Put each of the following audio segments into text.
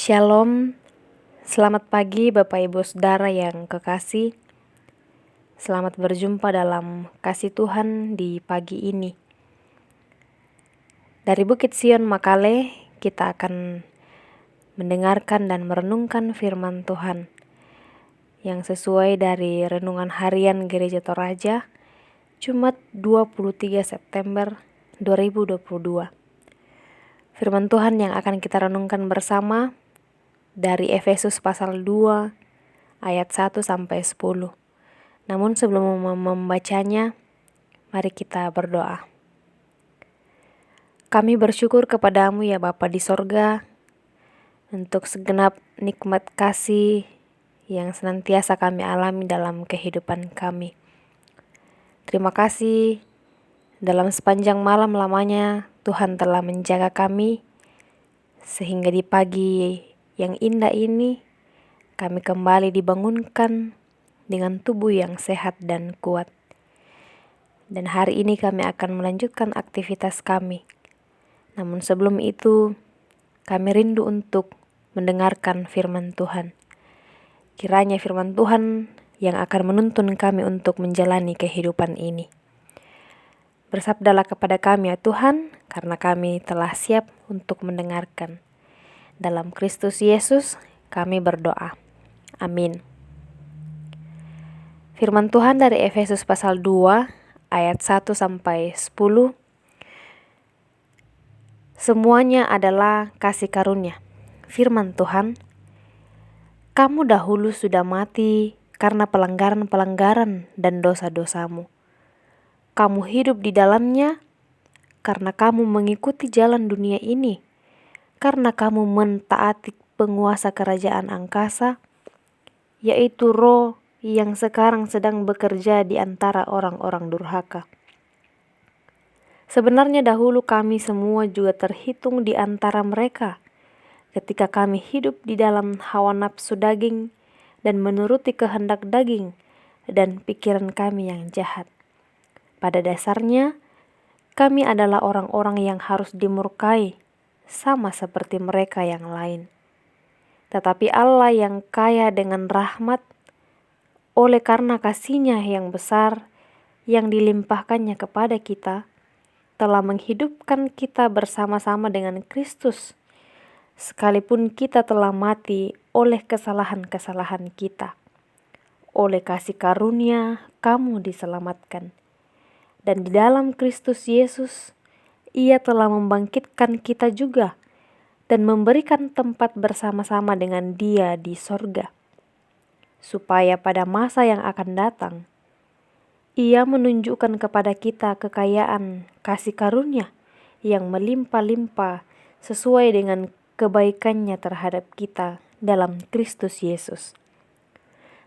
Shalom, selamat pagi Bapak Ibu Saudara yang kekasih. Selamat berjumpa dalam kasih Tuhan di pagi ini. Dari Bukit Sion Makale, kita akan mendengarkan dan merenungkan firman Tuhan yang sesuai dari renungan harian Gereja Toraja, Jumat 23 September 2022. Firman Tuhan yang akan kita renungkan bersama dari Efesus pasal 2 ayat 1 sampai 10. Namun sebelum membacanya, mari kita berdoa. Kami bersyukur kepadamu ya Bapa di sorga, untuk segenap nikmat kasih yang senantiasa kami alami dalam kehidupan kami. Terima kasih dalam sepanjang malam lamanya Tuhan telah menjaga kami, sehingga di pagi yang indah ini kami kembali dibangunkan dengan tubuh yang sehat dan kuat. Dan hari ini kami akan melanjutkan aktivitas kami. Namun sebelum itu, kami rindu untuk mendengarkan firman Tuhan. Kiranya firman Tuhan yang akan menuntun kami untuk menjalani kehidupan ini. Bersabdalah kepada kami ya Tuhan, karena kami telah siap untuk mendengarkan. Dalam Kristus Yesus kami berdoa. Amin. Firman Tuhan dari Efesus pasal 2 ayat 1 sampai 10. Semuanya adalah kasih karunia. Firman Tuhan, kamu dahulu sudah mati karena pelanggaran-pelanggaran dan dosa-dosamu. Kamu hidup di dalamnya karena kamu mengikuti jalan dunia ini, karena kamu mentaati penguasa kerajaan angkasa, yaitu roh yang sekarang sedang bekerja di antara orang-orang durhaka. Sebenarnya dahulu kami semua juga terhitung di antara mereka, ketika kami hidup di dalam hawa nafsu daging dan menuruti kehendak daging dan pikiran kami yang jahat. Pada dasarnya, kami adalah orang-orang yang harus dimurkai, sama seperti mereka yang lain. Tetapi Allah yang kaya dengan rahmat, oleh karena kasih-Nya yang besar yang dilimpahkannya kepada kita, telah menghidupkan kita bersama-sama dengan Kristus, sekalipun kita telah mati oleh kesalahan-kesalahan kita. Oleh kasih karunia, kamu diselamatkan. Dan di dalam Kristus Yesus, Ia telah membangkitkan kita juga dan memberikan tempat bersama-sama dengan Dia di sorga, supaya pada masa yang akan datang, Ia menunjukkan kepada kita kekayaan kasih karunia yang melimpah-limpah sesuai dengan kebaikan-Nya terhadap kita dalam Kristus Yesus.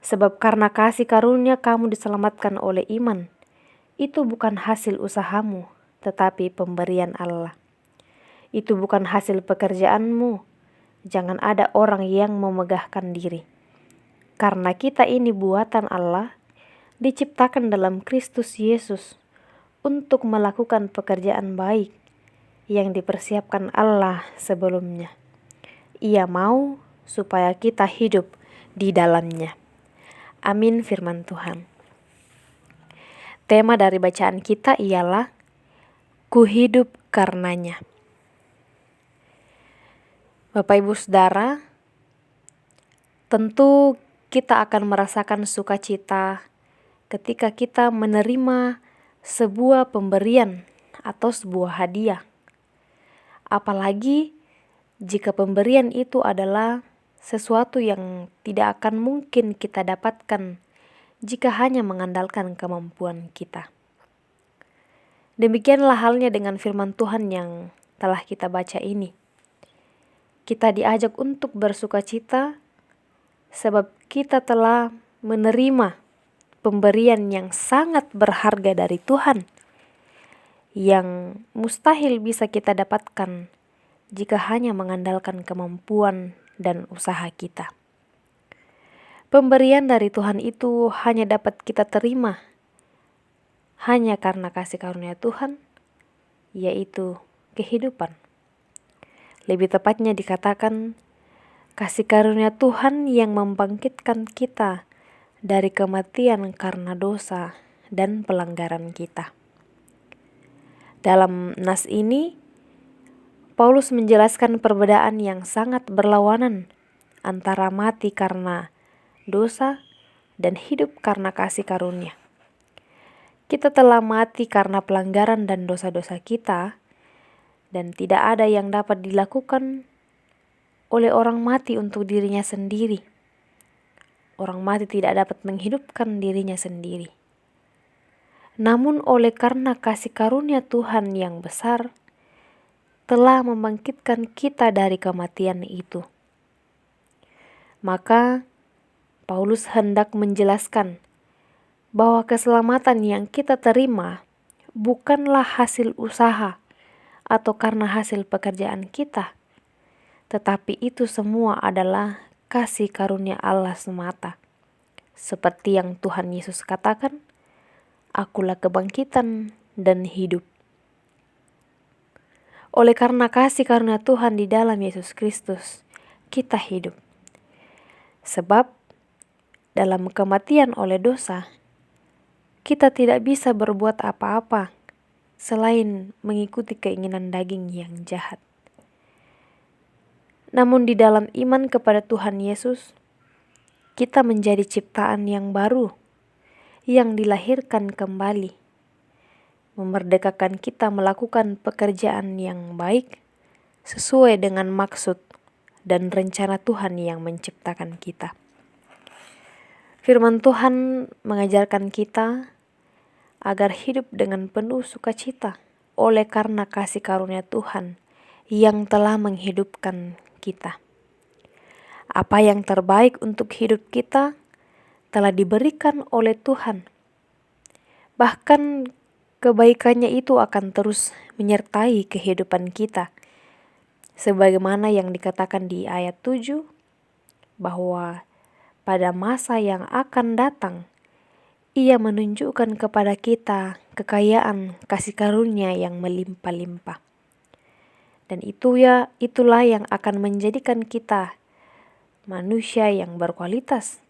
Sebab karena kasih karunia kamu diselamatkan oleh iman. Itu bukan hasil usahamu, tetapi pemberian Allah. Itu bukan hasil pekerjaanmu. Jangan ada orang yang memegahkan diri. Karena kita ini buatan Allah, diciptakan dalam Kristus Yesus untuk melakukan pekerjaan baik yang dipersiapkan Allah sebelumnya. Ia mau supaya kita hidup di dalamnya. Amin firman Tuhan. Tema dari bacaan kita ialah Ku hidup karenanya. Bapak Ibu Saudara, tentu kita akan merasakan sukacita ketika kita menerima sebuah pemberian atau sebuah hadiah. Apalagi jika pemberian itu adalah sesuatu yang tidak akan mungkin kita dapatkan jika hanya mengandalkan kemampuan kita. Demikianlah halnya dengan firman Tuhan yang telah kita baca ini. Kita diajak untuk bersukacita sebab kita telah menerima pemberian yang sangat berharga dari Tuhan, yang mustahil bisa kita dapatkan jika hanya mengandalkan kemampuan dan usaha kita. Pemberian dari Tuhan itu hanya dapat kita terima hanya karena kasih karunia Tuhan, yaitu kehidupan. Lebih tepatnya dikatakan kasih karunia Tuhan yang membangkitkan kita dari kematian karena dosa dan pelanggaran kita. Dalam nas ini, Paulus menjelaskan perbedaan yang sangat berlawanan antara mati karena dosa dan hidup karena kasih karunia. Kita telah mati karena pelanggaran dan dosa-dosa kita, dan tidak ada yang dapat dilakukan oleh orang mati untuk dirinya sendiri. Orang mati tidak dapat menghidupkan dirinya sendiri. Namun oleh karena kasih karunia Tuhan yang besar, telah membangkitkan kita dari kematian itu. Maka Paulus hendak menjelaskan bahwa keselamatan yang kita terima bukanlah hasil usaha atau karena hasil pekerjaan kita, tetapi itu semua adalah kasih karunia Allah semata. Seperti yang Tuhan Yesus katakan, "Akulah kebangkitan dan hidup." Oleh karena kasih karunia Tuhan di dalam Yesus Kristus, kita hidup. Sebab dalam kematian oleh dosa, kita tidak bisa berbuat apa-apa selain mengikuti keinginan daging yang jahat. Namun di dalam iman kepada Tuhan Yesus, kita menjadi ciptaan yang baru, yang dilahirkan kembali, memerdekakan kita melakukan pekerjaan yang baik sesuai dengan maksud dan rencana Tuhan yang menciptakan kita. Firman Tuhan mengajarkan kita agar hidup dengan penuh sukacita oleh karena kasih karunia Tuhan yang telah menghidupkan kita. Apa yang terbaik untuk hidup kita telah diberikan oleh Tuhan. Bahkan kebaikannya itu akan terus menyertai kehidupan kita. Sebagaimana yang dikatakan di ayat 7, bahwa pada masa yang akan datang, Ia menunjukkan kepada kita kekayaan kasih karunia yang melimpah-limpah. Dan itulah yang akan menjadikan kita manusia yang berkualitas.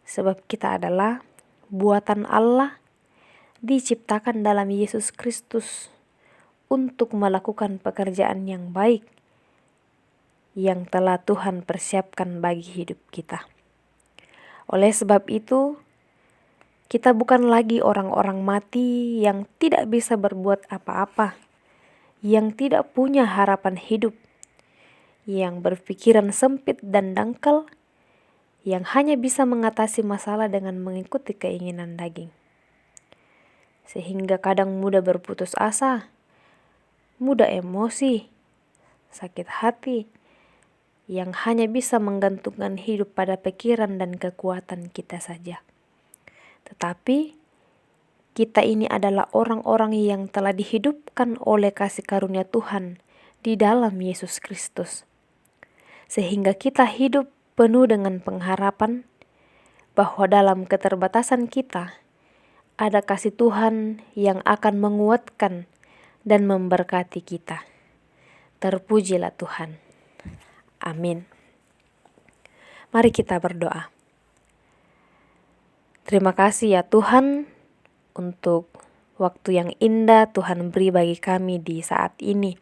Sebab kita adalah buatan Allah, diciptakan dalam Yesus Kristus untuk melakukan pekerjaan yang baik yang telah Tuhan persiapkan bagi hidup kita. Oleh sebab itu, kita bukan lagi orang-orang mati yang tidak bisa berbuat apa-apa, yang tidak punya harapan hidup, yang berpikiran sempit dan dangkal, yang hanya bisa mengatasi masalah dengan mengikuti keinginan daging. Sehingga kadang mudah berputus asa, mudah emosi, sakit hati, yang hanya bisa menggantungkan hidup pada pikiran dan kekuatan kita saja. Tetapi kita ini adalah orang-orang yang telah dihidupkan oleh kasih karunia Tuhan di dalam Yesus Kristus. Sehingga kita hidup penuh dengan pengharapan bahwa dalam keterbatasan kita ada kasih Tuhan yang akan menguatkan dan memberkati kita. Terpujilah Tuhan. Amin. Mari kita berdoa. Terima kasih ya Tuhan untuk waktu yang indah Tuhan beri bagi kami di saat ini.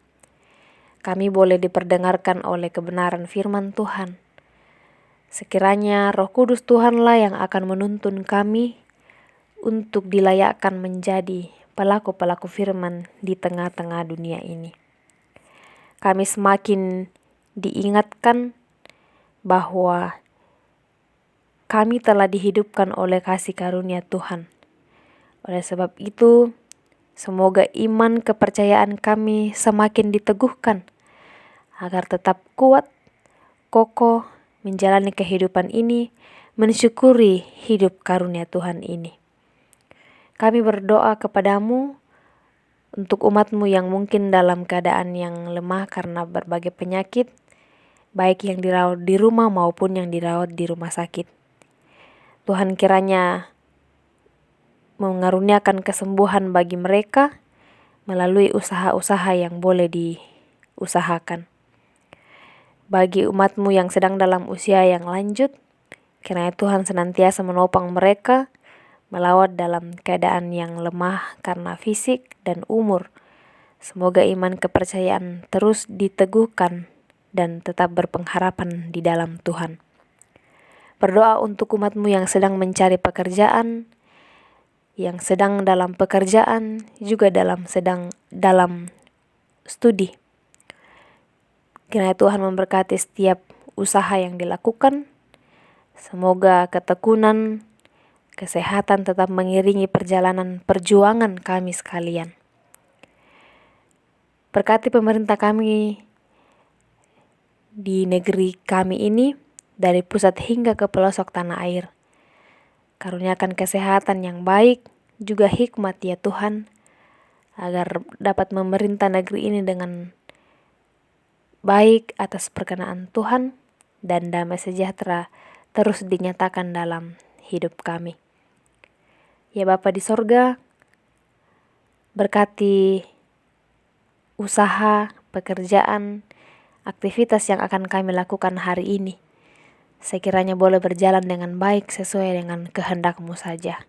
Kami boleh diperdengarkan oleh kebenaran firman Tuhan. Sekiranya Roh Kudus Tuhanlah yang akan menuntun kami untuk dilayakkan menjadi pelaku-pelaku firman di tengah-tengah dunia ini. Kami semakin diingatkan bahwa kami telah dihidupkan oleh kasih karunia Tuhan. Oleh sebab itu, semoga iman kepercayaan kami semakin diteguhkan agar tetap kuat, kokoh menjalani kehidupan ini, mensyukuri hidup karunia Tuhan ini. Kami berdoa kepadamu untuk umat-Mu yang mungkin dalam keadaan yang lemah karena berbagai penyakit, baik yang dirawat di rumah maupun yang dirawat di rumah sakit. Tuhan kiranya mengaruniakan kesembuhan bagi mereka melalui usaha-usaha yang boleh diusahakan. bagi umat-Mu yang sedang dalam usia yang lanjut, kiranya Tuhan senantiasa menopang mereka melawat dalam keadaan yang lemah karena fisik dan umur. Semoga iman kepercayaan terus diteguhkan dan tetap berpengharapan di dalam Tuhan. Berdoa untuk umat-Mu yang sedang mencari pekerjaan, yang sedang dalam pekerjaan, juga sedang dalam studi. Kiranya Tuhan memberkati setiap usaha yang dilakukan. Semoga ketekunan, kesehatan tetap mengiringi perjalanan perjuangan kami sekalian. Berkati pemerintah kami di negeri kami ini, dari pusat hingga ke pelosok tanah air. Karuniakan kesehatan yang baik, juga hikmat ya Tuhan, agar dapat memerintah negeri ini dengan baik atas perkenaan Tuhan, dan damai sejahtera terus dinyatakan dalam hidup kami. Ya Bapa di sorga, berkati usaha, pekerjaan, aktivitas yang akan kami lakukan hari ini. Sekiranya boleh berjalan dengan baik sesuai dengan kehendak-Mu saja.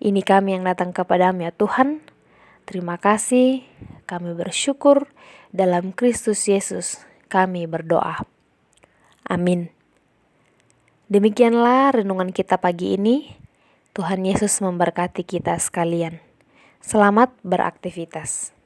Ini kami yang datang kepadamu ya Tuhan. Terima kasih, kami bersyukur, dalam Kristus Yesus kami berdoa. Amin. Demikianlah renungan kita pagi ini. Tuhan Yesus memberkati kita sekalian. Selamat beraktivitas.